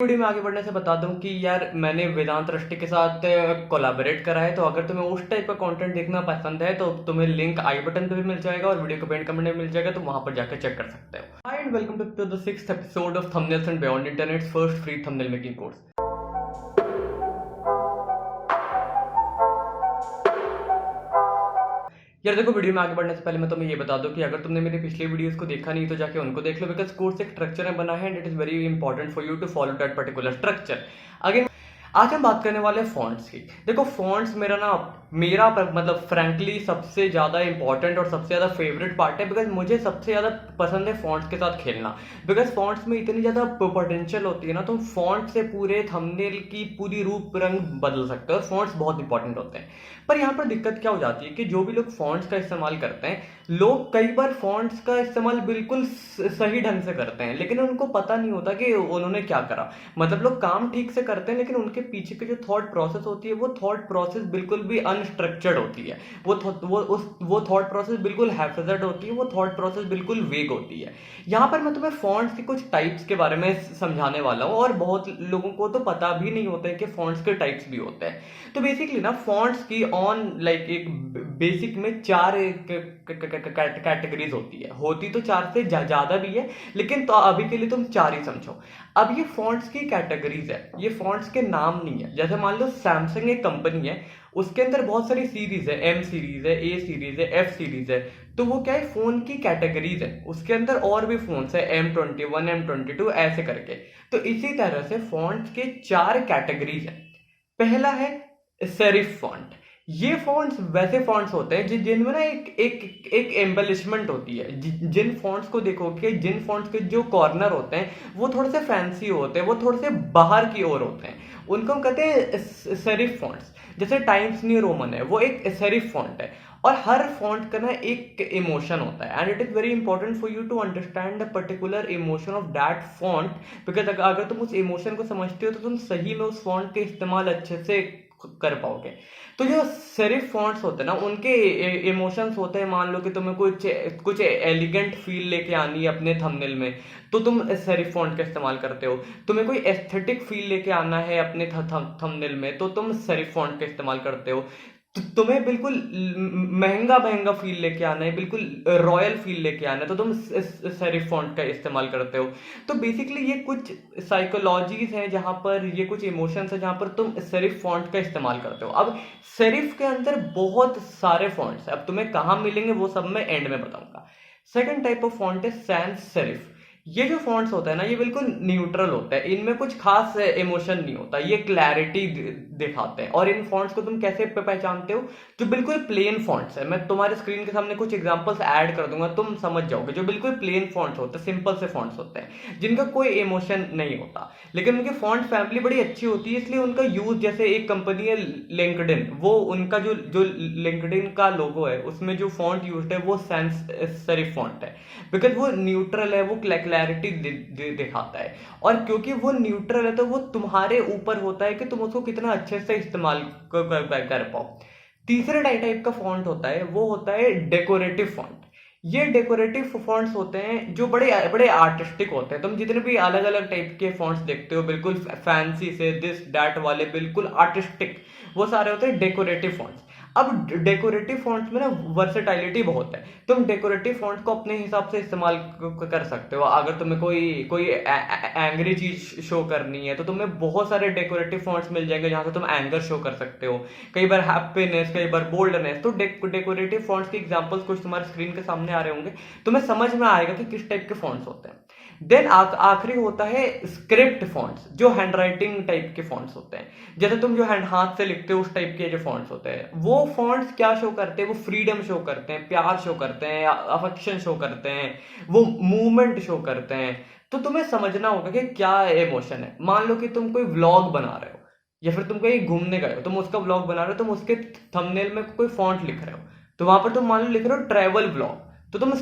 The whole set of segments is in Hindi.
वीडियो में आगे बढ़ने से बता दूं कि यार मैंने वेदांत रष्टि के साथ कोलैबोरेट करा है। तो अगर तुम्हें उस टाइप का कंटेंट देखना पसंद है तो तुम्हें लिंक आई बटन पे भी मिल जाएगा और वीडियो को पेंट कमेंट में मिल जाएगा, तो वहां पर जाकर चेक कर सकते हो। Hi and welcome to the 6th episode of thumbnails and beyond internet's first free thumbnail making course. यार देखो, वीडियो में आगे बढ़ने से पहले मैं तुम्हें ये बता दूं कि अगर तुमने मेरी पिछली वीडियोस को देखा नहीं तो जाके उनको देख लो, बिकॉज कोर्स एक स्ट्रक्चर में बना है and it is very important for you to follow that particular structure. Again आज हम बात करने वाले हैं फॉन्ट्स की। देखो, फॉन्ट्स मतलब फ्रैंकली सबसे ज्यादा इंपॉर्टेंट और सबसे ज्यादा फेवरेट पार्ट है, बिकॉज मुझे सबसे ज्यादा पसंद है फॉन्ट्स के साथ खेलना। बिकॉज फॉन्ट्स में इतनी ज्यादा पोटेंशियल होती है ना, तुम फॉन्ट से पूरे थंबनेल की पूरी रूप रंग बदल सकते हो। फॉन्ट्स बहुत इंपॉर्टेंट होते हैं। पर यहाँ पर दिक्कत क्या हो जाती है कि जो भी लोग फॉन्ट्स का इस्तेमाल करते हैं, लोग कई बार फॉन्ट्स का इस्तेमाल बिल्कुल सही ढंग से करते हैं, लेकिन उनको पता नहीं होता कि उन्होंने क्या करा। मतलब लोग काम ठीक से करते हैं, लेकिन उनके पीछे की जो थॉट प्रोसेस होती है वो थॉट प्रोसेस बिल्कुल भी अनस्ट्रक्चर्ड होती है। वो थॉट प्रोसेस बिल्कुल हैफेजर्ड होती है। वो थॉट प्रोसेस बिल्कुल वेग होती है। यहाँ पर मैं तुम्हें फॉन्ट्स के कुछ टाइप्स के बारे में समझाने वाला हूँ, और बहुत लोगों को तो पता भी नहीं होता है कि फॉन्ट्स के टाइप्स भी होते हैं। तो बेसिकली ना, फॉन्ट्स की ऑन लाइक एक बेसिक में चार कैटेगरीज होती तो चार से ज्यादा भी है, लेकिन तो अभी के लिए तुम चार ही समझो। अब ये फॉन्ट्स की कैटेगरीज है, ये फॉन्ट्स के नाम नहीं है। जैसे मान लो सैमसंग एक कंपनी है, उसके अंदर बहुत सारी सीरीज है, एम सीरीज है, ए सीरीज है, एफ सीरीज है। तो वो क्या है, फोन की कैटेगरीज है। उसके अंदर और भी फोन्स है, M21, M22 ऐसे करके। तो इसी तरह से फॉन्ट्स के चार कैटेगरीज है। पहला है सेरिफ फॉन्ट। ये फॉन्ट्स वैसे फॉन्ट्स होते हैं जिनमें ना एक एक एक एम्बेलिशमेंट होती है। जिन फॉन्ट्स को देखोगे, जिन फॉन्ट्स के जो कॉर्नर होते हैं वो थोड़े से फैंसी होते हैं, वो थोड़े से बाहर की ओर होते हैं, उनको हम कहते हैं सेरिफ फॉन्ट्स। जैसे टाइम्स न्यू रोमन है, वो एक सेरिफ फॉन्ट है। और हर फॉन्ट का ना एक इमोशन होता है, and it is very important for you to understand the particular emotion of that font. Because अगर तुम उस इमोशन को समझते हो तो तुम सही में उस फॉन्ट के इस्तेमाल अच्छे से कर पाओगे। तो जो सेरिफ फॉन्ट्स होते हैं ना, उनके इमोशंस होते हैं। मान लो कि तुम्हें कुछ कुछ एलिगेंट फील लेके आनी है अपने थंबनेल में, तो तुम सेरिफ फॉन्ट का इस्तेमाल करते हो। तुम्हें कोई एस्थेटिक फील लेके आना है अपने थंबनेल में, तो तुम सेरिफ फॉन्ट का इस्तेमाल करते हो। तुम्हें बिल्कुल महंगा महंगा फील लेके आना है, बिल्कुल रॉयल फील लेके आना है, तो तुम सेरिफ फॉन्ट का इस्तेमाल करते हो। तो बेसिकली ये कुछ साइकोलॉजीज हैं जहां पर, ये कुछ इमोशंस हैं जहां पर तुम सेरिफ फॉन्ट का इस्तेमाल करते हो। अब सेरिफ के अंदर बहुत सारे फॉन्ट्स हैं, अब तुम्हें कहां मिलेंगे वो सब मैं एंड में बताऊंगा। सेकंड टाइप ऑफ फॉन्ट है सैंस सेरिफ। ये जो फॉन्ट्स होता है ना, ये बिल्कुल न्यूट्रल होता है, इनमें कुछ खास इमोशन नहीं होता, ये क्लैरिटी दिखाते हैं। और इन फॉन्ट्स को तुम कैसे पहचानते हो? जो बिल्कुल प्लेन फॉन्ट्स है, मैं तुम्हारे स्क्रीन के सामने कुछ एग्जांपल्स ऐड कर दूंगा, तुम समझ जाओगे। जो बिल्कुल प्लेन फॉन्ट्स होते हैं, सिंपल से फॉन्ट्स होते हैं, जिनका कोई इमोशन नहीं होता, लेकिन उनकी फॉन्ट फैमिली बड़ी अच्छी होती है, इसलिए उनका यूज, जैसे एक कंपनी है लिंक्डइन, वो उनका जो जो लिंक्डइन का लोगो है उसमें जो फॉन्ट यूज है वो सैंस सेरिफ फॉन्ट है। बिकॉज वो न्यूट्रल है, वो क्लैरिटी दिखाता है। और क्योंकि वो न्यूट्रल है तो वो तुम्हारे ऊपर होता है कि तुम उसको कितना अच्छे से इस्तेमाल कर पाओ। तीसरे टाइप का फॉन्ट होता है, वो होता है डेकोरेटिव फॉन्ट। ये डेकोरेटिव फॉन्ट्स होते हैं जो बड़े बड़े आर्टिस्टिक होते हैं। तुम जितने भी अलग अलग टाइप के फॉन्ट्स देखते हो, बिल्कुल फैंसी से दिस डैट वाले, बिल्कुल आर्टिस्टिक, वो सारे होते हैं डेकोरेटिव फॉन्ट्स। अब डेकोरेटिव फॉन्ट्स में ना वर्सेटाइलिटी बहुत है। तुम डेकोरेटिव फॉन्ट को अपने हिसाब से इस्तेमाल कर सकते हो। अगर तुम्हें कोई कोई एंग्री चीज शो करनी है तो तुम्हें बहुत सारे डेकोरेटिव फॉन्ट्स मिल जाएंगे जहां से तुम एंगर शो कर सकते हो, कई बार हैप्पीनेस, कई बार बोल्डनेस। तो डेकोरेटिव फॉन्ट्स के एग्जांपल्स कुछ तुम्हारे स्क्रीन के सामने आ रहे होंगे, तुम्हें समझ में आएगा कि किस टाइप के फॉन्ट्स होते हैं। देन आखिरी होता है स्क्रिप्ट फॉन्ट्स, जो हैंडराइटिंग टाइप के फॉन्ट्स होते हैं। जैसे तुम जो हाथ से लिखते हो उस टाइप के जो फॉन्ट्स होते हैं, वो फॉन्ट्स क्या शो करते हैं? वो फ्रीडम शो करते हैं, प्यार शो करते हैं, अफेक्शन शो करते हैं, वो मूवमेंट शो करते हैं। तो तुम्हें समझना होगा कि क्या इमोशन है। मान लो कि तुम कोई व्लॉग बना रहे हो, या फिर तुम कहीं घूमने गए हो, तुम उसका व्लॉग बना रहे हो, तुम उसके थंबनेल में कोई फॉन्ट लिख रहे हो, तो वहां पर तुम मान लो लिख रहे हो ट्रैवल व्लॉग, तो तुम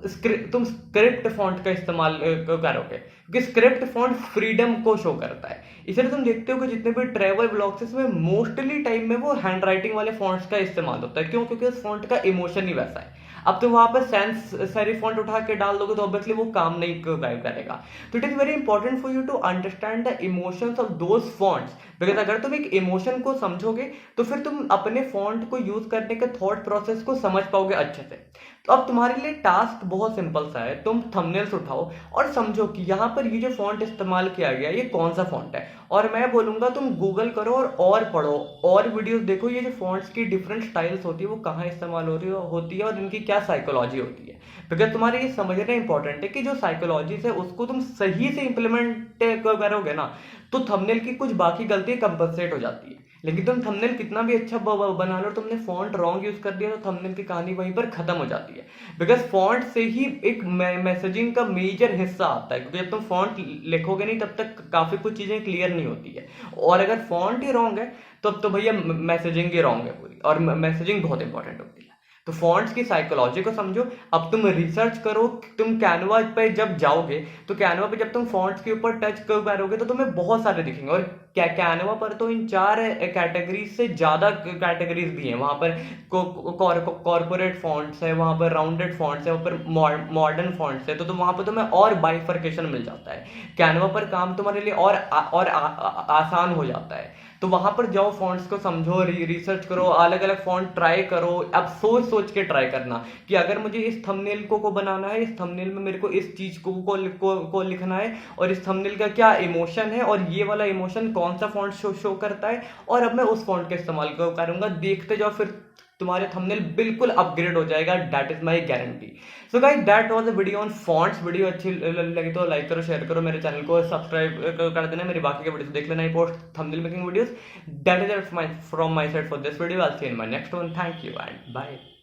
स्क्रिप्ट फॉन्ट का इस्तेमाल करोगे, क्योंकि स्क्रिप्ट फॉन्ट फ्रीडम को शो करता है। इसलिए तुम देखते हो कि जितने भी ट्रैवल ब्लॉग्स हैं इसमें मोस्टली टाइम में वो हैंड राइटिंग वाले फॉन्ट्स का इस्तेमाल होता है। क्यों? क्योंकि उस फॉन्ट का इमोशन ही वैसा है। अब तुम वहां पर सेंस फॉन्ट उठा के डाल दोगे तो ऑब्वियसली वो काम नहीं करेगा। तो it is very important for you to understand the emotions of those fonts, because अगर तुम एक इमोशन को समझोगे तो फिर तुम अपने फॉन्ट को यूज करने के थॉट प्रोसेस को समझ पाओगे अच्छे से। तो अब तुम्हारे लिए टास्क बहुत सिंपल सा है, तुम थंबनेल्स उठाओ और समझो कि यहाँ पर ये जो फॉन्ट इस्तेमाल किया गया ये कौन सा फॉन्ट है, और मैं बोलूंगा तुम गूगल करो और पढ़ो और वीडियोस देखो ये जो फॉन्ट्स की डिफरेंट स्टाइल्स होती है वो कहाँ इस्तेमाल होती है और इनकी क्या साइकोलॉजी होती है। बिकॉज तुम्हारे ये समझना इंपॉर्टेंट है कि जो साइकोलॉजी है उसको तुम सही से इंप्लीमेंट करोगे ना तो थंबनेल की कुछ बाकी गलतियां कंपनसेट हो जाती है। लेकिन तुम थंबनेल कितना भी अच्छा बना लो, तुमने फॉन्ट रॉन्ग यूज कर दिया तो थंबनेल की कहानी वहीं पर खत्म हो जाती है। बिकॉज फॉन्ट से ही एक मैसेजिंग का मेजर हिस्सा आता है, क्योंकि जब तुम फॉन्ट लिखोगे नहीं तब तक काफी कुछ चीजें क्लियर नहीं होती है, और अगर फॉन्ट ही रॉन्ग है तब तो भैया मैसेजिंग ही रॉन्ग है पूरी, और मैसेजिंग बहुत इंपॉर्टेंट होती है। तो फॉन्ट्स की साइकोलॉजी को समझो। अब तुम रिसर्च करो, तुम कैनवा पे जब जाओगे तो कैनवा पे जब तुम फॉन्ट्स के ऊपर टच करोगे तो तुम्हें बहुत सारे दिखेंगे, और कैनवा पर तो इन 4 कैटेगरीज से ज्यादा कैटेगरीज भी हैं। वहां पर कॉर्पोरेट फॉन्ट्स है, वहां पर राउंडेड फॉन्ट्स है, वहां पर मॉडर्न फॉन्ट्स है, तो वहां पर तुम्हें और बाइफर्केशन मिल जाता है। कैनवा पर काम तुम्हारे लिए और आसान हो जाता है। तो वहां पर जाओ, फॉन्ट्स को समझो, रिसर्च करो, अलग अलग फॉन्ट ट्राई करो। अब सोच के ट्राई करना कि अगर मुझे इस थंबनेल को बनाना है, इस थंबनेल में मेरे को इस चीज को लिखना है, और इस थंबनेल का क्या इमोशन है, और ये वाला इमोशन कौन सा फॉन्ट शो करता है, और अब मैं उस फॉन्ट का इस्तेमाल करूंगा। देखते जाओ, फिर तुम्हारे थंबनेल बिल्कुल अपग्रेड हो जाएगा, that is my guarantee. So guys, that was a video on fonts. Video अच्छी लगी तो लाइक करो, शेयर करो, मेरे चैनल को सब्सक्राइब कर देना, मेरी बाकी के वीडियोस देख लेना, post thumbnail making videos. That is it from my side for this video. I will see you in my next one. Thank you and bye.